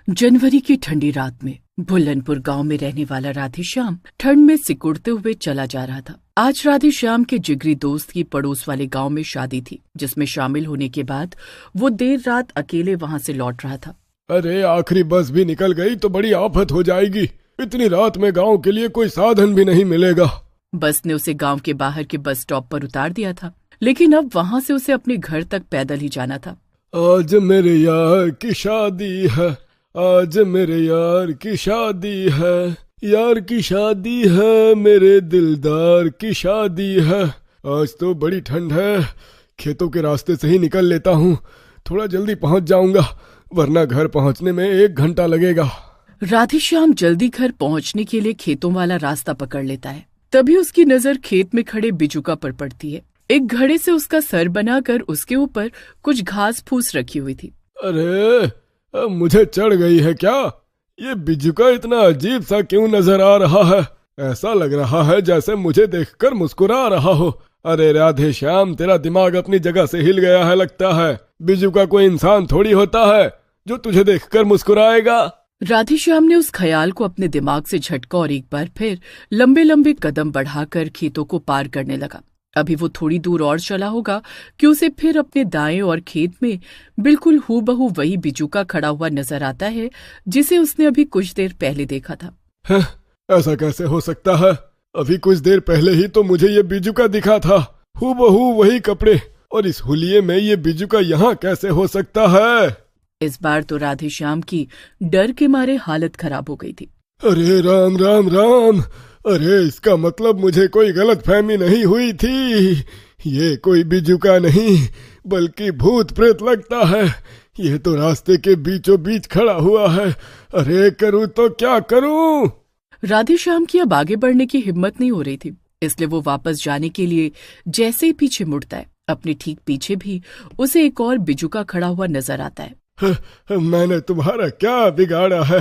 जनवरी की ठंडी रात में भुल्लनपुर गांव में रहने वाला राधेश्याम ठंड में सिकुड़ते हुए चला जा रहा था। आज राधेश्याम के जिगरी दोस्त की पड़ोस वाले गांव में शादी थी, जिसमें शामिल होने के बाद वो देर रात अकेले वहां से लौट रहा था। अरे आखिरी बस भी निकल गई तो बड़ी आफत हो जाएगी। इतनी रात में गांव के लिए कोई साधन भी नहीं मिलेगा। बस ने उसे गांव के बाहर के बस स्टॉप पर उतार दिया था, लेकिन अब वहां से उसे अपने घर तक पैदल ही जाना था। आज मेरे यार की शादी है, आज मेरे यार की शादी है, यार की शादी है, मेरे दिलदार की शादी है। आज तो बड़ी ठंड है, खेतों के रास्ते से ही निकल लेता हूँ। थोड़ा जल्दी पहुँच जाऊंगा, वरना घर पहुँचने में 1 घंटा लगेगा। राधेश्याम जल्दी घर पहुंचने के लिए खेतों वाला रास्ता पकड़ लेता है। तभी उसकी नजर खेत में खड़े बिजुका पर पड़ती है। एक घड़े से उसका सर बनाकर उसके ऊपर कुछ घास फूस रखी हुई थी। अरे मुझे चढ़ गई है क्या? ये बिजुका इतना अजीब सा क्यों नजर आ रहा है? ऐसा लग रहा है जैसे मुझे देखकर मुस्कुरा रहा हो। अरे राधेश्याम, तेरा दिमाग अपनी जगह से हिल गया है लगता है। बिजुका कोई इंसान थोड़ी होता है जो तुझे देखकर मुस्कुराएगा। राधेश्याम ने उस ख्याल को अपने दिमाग से झटका और एक बार फिर लंबे लंबे कदम बढ़ाकर खेतों को पार करने लगा। अभी वो थोड़ी दूर और चला होगा कि उसे फिर अपने दाएं और खेत में बिल्कुल हूबहू वही बिजुका खड़ा हुआ नजर आता है, जिसे उसने अभी कुछ देर पहले देखा था। ऐसा कैसे हो सकता है? अभी कुछ देर पहले ही तो मुझे ये बिजुका दिखा था, हूबहू वही कपड़े, और इस हुलिये में ये बिजुका यहाँ कैसे हो सकता है? इस बार तो राधेश्याम की डर के मारे हालत खराब हो गई थी। अरे राम राम राम, अरे इसका मतलब मुझे कोई गलतफहमी नहीं हुई थी। ये कोई बिजुका नहीं बल्कि भूत प्रेत लगता है। ये तो रास्ते के बीचों बीच खड़ा हुआ है। अरे करूँ तो क्या करूँ? राधेश्याम की अब आगे बढ़ने की हिम्मत नहीं हो रही थी, इसलिए वो वापस जाने के लिए जैसे ही पीछे मुड़ता है, अपने ठीक पीछे भी उसे एक और बिजुका खड़ा हुआ नजर आता है। मैंने तुम्हारा क्या बिगाड़ा है?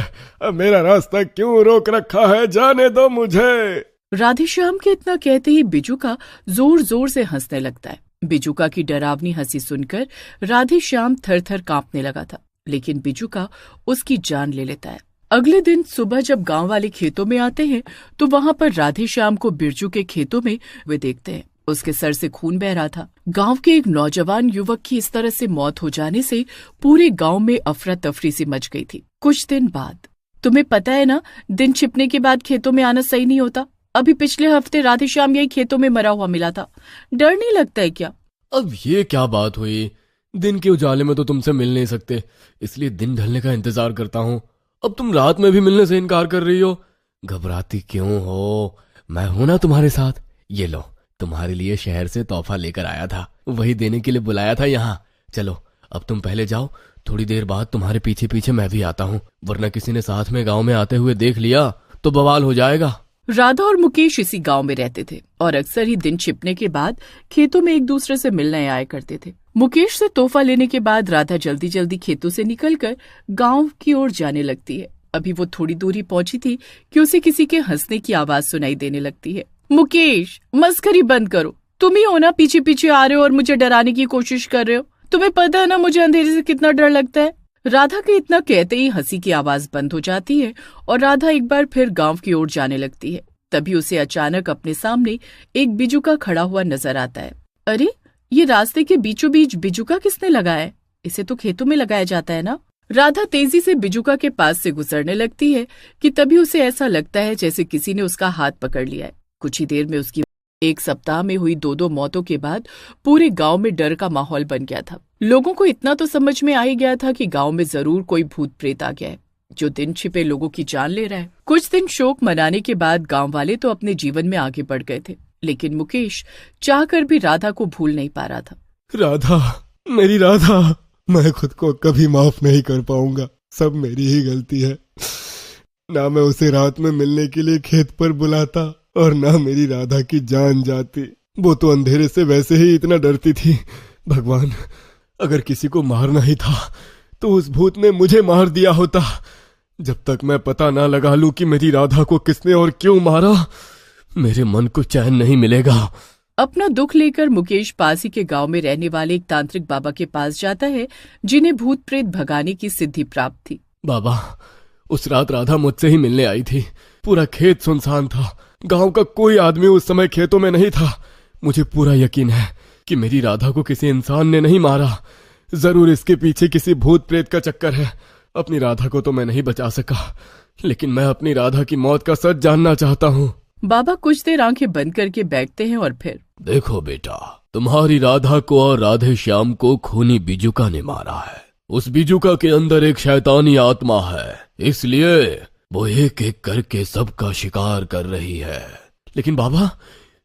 मेरा रास्ता क्यों रोक रखा है? जाने दो मुझे। राधेश्याम के इतना कहते ही बिजुका जोर जोर से हंसने लगता है। बिजुका की डरावनी हंसी सुनकर राधेश्याम थर थर कांपने लगा था, लेकिन बिजुका उसकी जान ले लेता है। अगले दिन सुबह जब गांव वाले खेतों में आते हैं तो वहां पर राधेश्याम को बिरजू के खेतों में वे देखते हैं। उसके सर से खून बह रहा था। गांव के एक नौजवान युवक की इस तरह से मौत हो जाने से पूरे गांव में अफरा तफरी सी मच गई थी। कुछ दिन बाद, तुम्हें पता है ना, दिन छिपने के बाद खेतों में आना सही नहीं होता। अभी पिछले हफ्ते राधेश्याम यही खेतों में मरा हुआ मिला था। डर नहीं लगता है क्या? अब ये क्या बात हुई? दिन के उजाले में तो तुमसे मिल नहीं सकते, इसलिए दिन ढलने का इंतजार करता हूँ। अब तुम रात में भी मिलने से इनकार कर रही हो। घबराती क्यों हो? मैं हूं ना तुम्हारे साथ। ये लो, तुम्हारे लिए शहर से तोहफा लेकर आया था, वही देने के लिए बुलाया था यहाँ। चलो अब तुम पहले जाओ, थोड़ी देर बाद तुम्हारे पीछे पीछे मैं भी आता हूँ, वरना किसी ने साथ में गांव में आते हुए देख लिया तो बवाल हो जाएगा। राधा और मुकेश इसी गांव में रहते थे और अक्सर ही दिन छिपने के बाद खेतों में एक दूसरे से मिलने आया करते थे। मुकेश से तोहफा लेने के बाद राधा जल्दी जल्दी खेतों से निकलकर गांव की ओर जाने लगती है। अभी वो थोड़ी दूर ही पहुंची थी कि उसे किसी के हंसने की आवाज सुनाई देने लगती है। मुकेश, मस्करी बंद करो। तुम ही हो ना पीछे पीछे आ रहे हो और मुझे डराने की कोशिश कर रहे हो? तुम्हें पता है ना मुझे अंधेरे से कितना डर लगता है। राधा के इतना कहते ही हंसी की आवाज बंद हो जाती है और राधा एक बार फिर गांव की ओर जाने लगती है। तभी उसे अचानक अपने सामने एक बिजुका खड़ा हुआ नजर आता है। अरे, ये रास्ते के बीचों बीच बिजुका किसने लगाया है? इसे तो खेतों में लगाया जाता है ना। राधा तेजी से बिजुका के पास से गुजरने लगती है कि तभी उसे ऐसा लगता है जैसे किसी ने उसका हाथ पकड़ लिया है। कुछ ही देर में उसकी 1 सप्ताह में हुई 2 मौतों के बाद पूरे गांव में डर का माहौल बन गया था। लोगों को इतना तो समझ में आ ही गया था कि गांव में जरूर कोई भूत प्रेत आ गया है जो दिन छिपे लोगों की जान ले रहा है। कुछ दिन शोक मनाने के बाद गांव वाले तो अपने जीवन में आगे बढ़ गए थे, लेकिन मुकेश चाहकर भी राधा को भूल नहीं पा रहा था। राधा, मेरी राधा, मैं खुद को कभी माफ नहीं कर पाऊंगा। सब मेरी ही गलती है। ना मैं उसे रात में मिलने के लिए खेत पर बुलाता और ना मेरी राधा की जान जाती। वो तो अंधेरे से वैसे ही इतना डरती थी। भगवान, अगर किसी को मारना ही था तो उस भूत ने मुझे मार दिया होता। जब तक मैं पता ना लगा लूं कि मेरी राधा को किसने और क्यों मारा, मेरे मन को चैन नहीं मिलेगा। अपना दुख लेकर मुकेश पास ही के गांव में रहने वाले एक तांत्रिक बाबा के पास जाता है, जिन्हें भूत प्रेत भगाने की सिद्धि प्राप्त थी। बाबा, उस रात राधा मुझसे ही मिलने आई थी। पूरा खेत सुनसान था, गांव का कोई आदमी उस समय खेतों में नहीं था। मुझे पूरा यकीन है कि मेरी राधा को किसी इंसान ने नहीं मारा। जरूर इसके पीछे किसी भूत प्रेत का चक्कर है। अपनी राधा को तो मैं नहीं बचा सका, लेकिन मैं अपनी राधा की मौत का सच जानना चाहता हूँ। बाबा कुछ देर आंखें बंद करके बैठते हैं और फिर, देखो बेटा, तुम्हारी राधा को और राधे श्याम को खूनी बिजुका ने मारा है। उस बिजुका के अंदर एक शैतानी आत्मा है, इसलिए वो एक एक करके सबका शिकार कर रही है। लेकिन बाबा,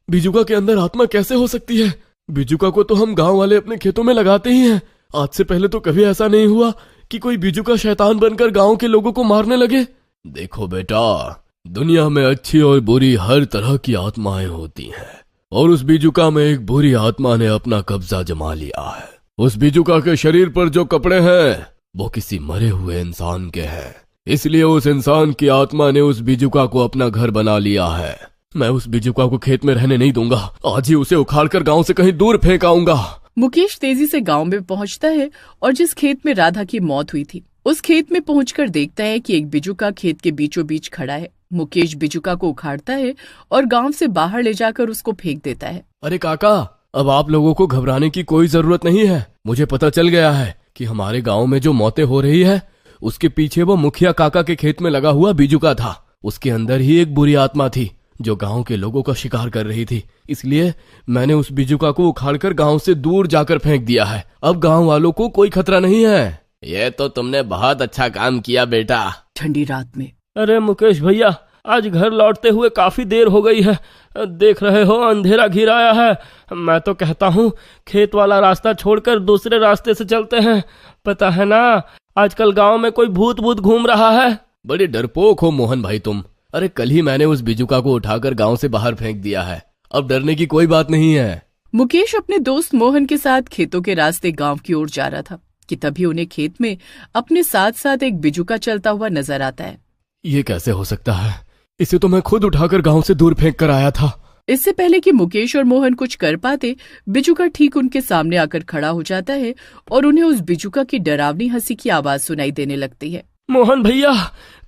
बिजुका के अंदर आत्मा कैसे हो सकती है? बिजुका को तो हम गांव वाले अपने खेतों में लगाते ही हैं। आज से पहले तो कभी ऐसा नहीं हुआ कि कोई बिजुका शैतान बनकर गांव के लोगों को मारने लगे। देखो बेटा, दुनिया में अच्छी और बुरी हर तरह की आत्माएं होती हैं, और उस बिजुका में एक बुरी आत्मा ने अपना कब्जा जमा लिया है। उस बिजुका के शरीर पर जो कपड़े हैं वो किसी मरे हुए इंसान के हैं, इसलिए उस इंसान की आत्मा ने उस बिजुका को अपना घर बना लिया है। मैं उस बिजुका को खेत में रहने नहीं दूंगा। आज ही उसे उखाड़कर गांव से कहीं दूर फेंक आऊंगा। मुकेश तेजी से गांव में पहुंचता है और जिस खेत में राधा की मौत हुई थी उस खेत में पहुंचकर देखता है कि एक बिजुका खेत के बीचों बीच खड़ा है। मुकेश बिजुका को उखाड़ता है और गांव से बाहर ले जाकर उसको फेंक देता है। अरे काका, अब आप लोगों को घबराने की कोई जरूरत नहीं है। मुझे पता चल गया है कि हमारे गांव में जो मौतें हो रही है उसके पीछे वो मुखिया काका के खेत में लगा हुआ बिजुका था। उसके अंदर ही एक बुरी आत्मा थी जो गांव के लोगों का शिकार कर रही थी, इसलिए मैंने उस बिजुका को उखाड़कर गांव से दूर जाकर फेंक दिया है। अब गांव वालों को कोई खतरा नहीं है। ये तो तुमने बहुत अच्छा काम किया बेटा। ठंडी रात में, अरे मुकेश भैया, आज घर लौटते हुए काफी देर हो गई है। देख रहे हो अंधेरा घिर आया है। मैं तो कहता हूँ खेत वाला रास्ता छोड़कर दूसरे रास्ते से चलते हैं। पता है ना, आजकल गांव में कोई भूत घूम रहा है। बड़े डरपोक हो मोहन भाई तुम। अरे कल ही मैंने उस बिजुका को उठाकर गांव से बाहर फेंक दिया है, अब डरने की कोई बात नहीं है। मुकेश अपने दोस्त मोहन के साथ खेतों के रास्ते गांव की ओर जा रहा था कि तभी उन्हें खेत में अपने साथ साथ एक बिजुका चलता हुआ नजर आता है। ये कैसे हो सकता है? इसे तो मैं खुद उठाकर गांव से दूर फेंक कर आया था। इससे पहले कि मुकेश और मोहन कुछ कर पाते, बिजुका ठीक उनके सामने आकर खड़ा हो जाता है और उन्हें उस बिजुका की डरावनी हंसी की आवाज सुनाई देने लगती है। मोहन भैया,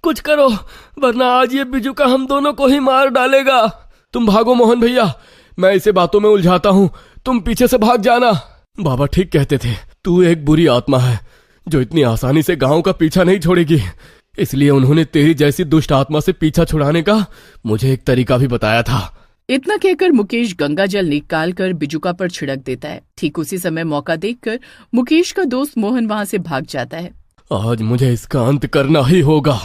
कुछ करो, वरना आज ये बिजुका हम दोनों को ही मार डालेगा। तुम भागो मोहन भैया, मैं इसे बातों में उलझाता हूँ, तुम पीछे से भाग जाना। बाबा ठीक कहते थे, तू एक बुरी आत्मा है जो इतनी आसानी से गांव का पीछा नहीं छोड़ेगी, इसलिए उन्होंने तेरी जैसी दुष्ट आत्मा से पीछा छुड़ाने का मुझे एक तरीका भी बताया था। इतना कहकर मुकेश गंगा जल निकालकर बिजुका पर छिड़क देता है। ठीक उसी समय मौका देखकर मुकेश का दोस्त मोहन वहां से भाग जाता है। आज मुझे इसका अंत करना ही होगा।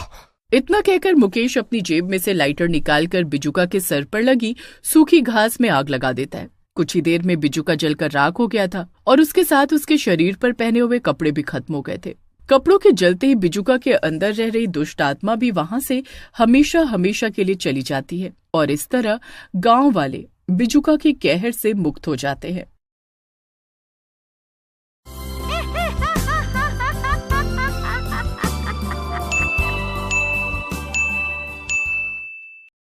इतना कहकर मुकेश अपनी जेब में से लाइटर निकालकर बिजुका के सर पर लगी सूखी घास में आग लगा देता है। कुछ ही देर में बिजुका जलकर राख हो गया था और उसके साथ उसके शरीर पर पहने हुए कपड़े भी खत्म हो गए थे। कपड़ों के जलते ही बिजुका के अंदर रह रही दुष्ट आत्मा भी वहां से हमेशा हमेशा के लिए चली जाती है और इस तरह गांव वाले बिजुका के कहर से मुक्त हो जाते हैं।